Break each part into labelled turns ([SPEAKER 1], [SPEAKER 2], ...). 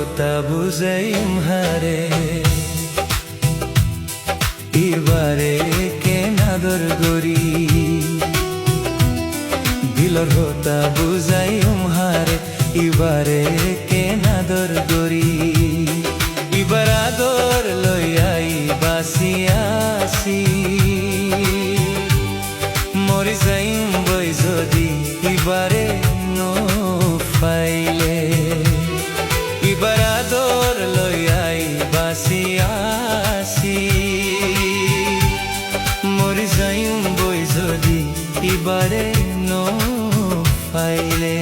[SPEAKER 1] হতা বুঝাইম হারে এবারে কেন আদর করি দিলর হতা বুঝাইম হারে এবারে কেন আদর করি এবার আদর লইয়াই বাসিয়াছি মরি যাইম বই যদি এবারে নো পাইলে এবার আদর লইয়াই বাসিয়াছি মরি যাইম বই যদি এবারে নো পাইলে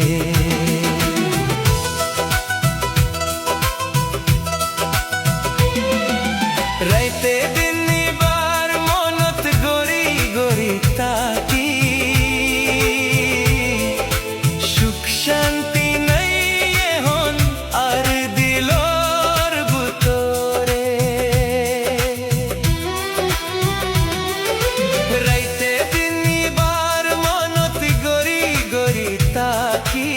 [SPEAKER 1] রাইতে দিন এবার মনত গড়ি গড়ি তাকি সুখ শান্তি নাই এখন আর দিলর বুতরে রাইতে দিন এবার মনত গড়ি গড়ি তাকি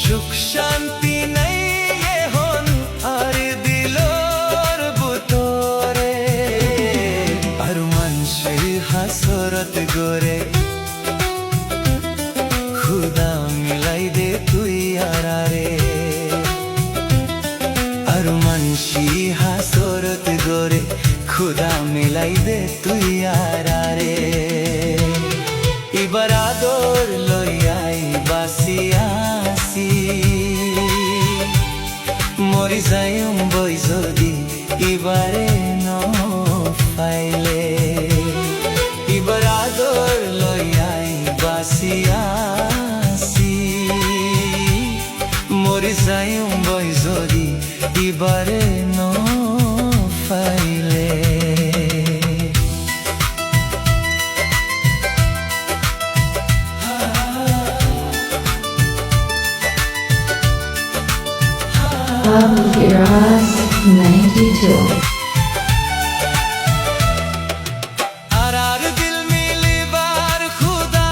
[SPEAKER 1] সুখ শান্তি নাই এখন আর দিলর বুতরে আর মানুষের হাসরত গড়ে খুদা মিলাই দে তুই আরে আর মানসি হাসরত গড়ে খুদা মিলাই দে তুই আরে এবার আদর লইয়াই বাসিয়াছি মরি যাইম বই যদি এবারে ন পাইলে এবার আদর লইয়াই বাসিয়াছি মরি যাইম বই যদি এবারে ন পাইলে
[SPEAKER 2] Heroes 92
[SPEAKER 1] আর দিল মিলিবার খুদা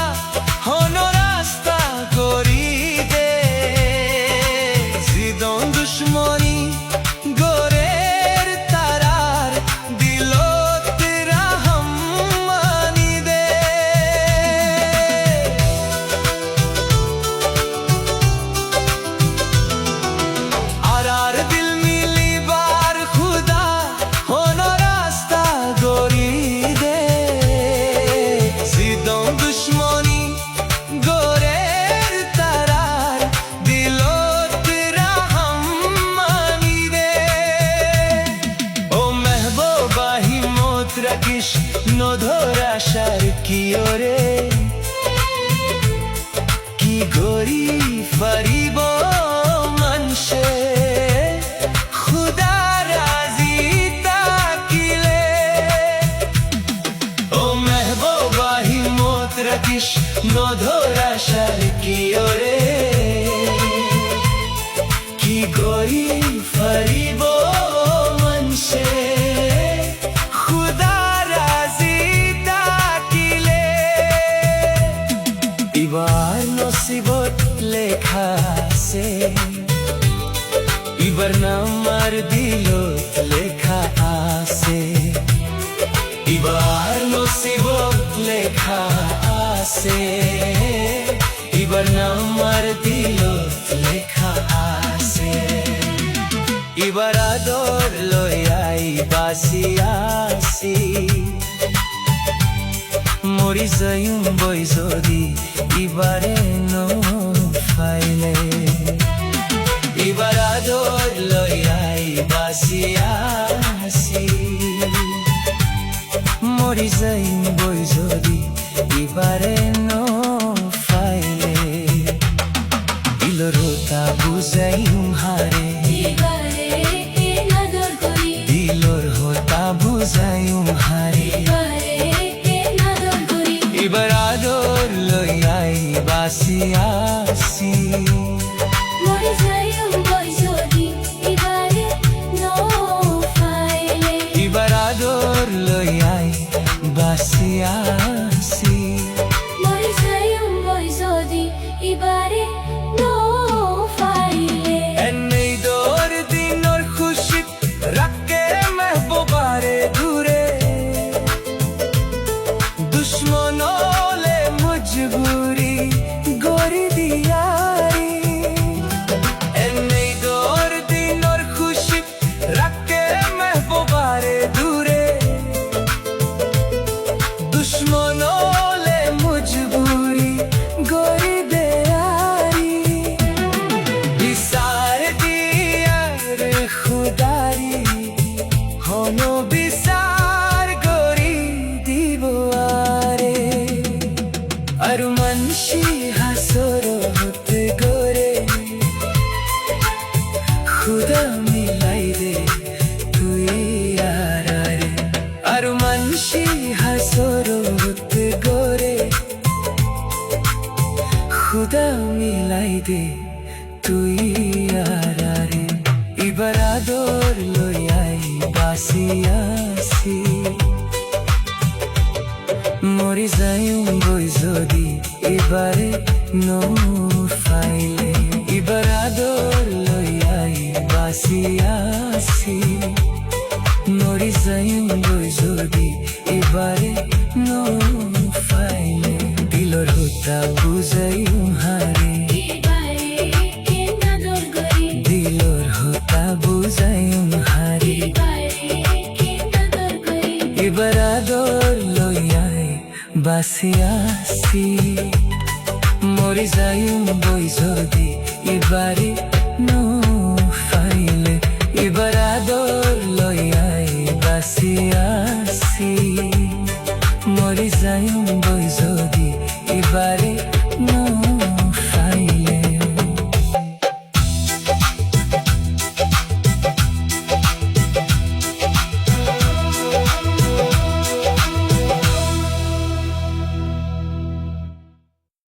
[SPEAKER 1] হন রাস্তা করি দে জিদন দুশ্মনী গোরের তারার দিলত রাহম মানি দে আর দিল মিলিবার খুদা হন রাস্তা গড়ি দে জিদন দুশ্মনী গোরের তারার দিলত রাহম মানি দে ও মেহবুবাহি মত রাখিস নধর আশার কি ওরে কি গড়ি ফারিব মানসে খুদা রাজি তাকিলে ও মেহবুবাহি মত রাখিস নধর আশার কি ওরে কি গড়ি ফারিব মানসে খুদা রাজি তাকিলে এবার নসিবত লেখা আছে এবার নামার দিলত লেখা আছে এবার নসিবত লেখা আছে এবার নামার দিলত লেখা আছে এবার আদর লইয়াই বাসিয়াছি মরি যাইম বই যদি এবারে ন পাইলে এবার আদর লইয়াই বাসিয়াছি মরি যাইম বই যদি এবারে ন পাইলে দিলর হতা বুঝাইম হারে দিলর হতা বুঝাইম হারে এবার আদর লইয়াই বাসিয়াছি এবার আদর লইয়াই বাসিয়াছি
[SPEAKER 2] Mori sayang boy zodi ibare no fai
[SPEAKER 1] খুদা মিলাই দে তুই আরে এবার আদর লইয়াই বাসিয়াছি মরি যাইম বই যদি এবারে নো ফাইলে এবার আদর লইয়াই বাসিয়াছি মরি যাইম বই যদি এবারে নো ফাইলে দিলর হতা বুঝাইম হারে দিলর হতা বুঝাইম হারে এবার আদর লইয়াই বাসিয়াছি মরি যাইম বই যদি এবারে নো ফাইলে এবার আদর লইয়াই বাসিয়া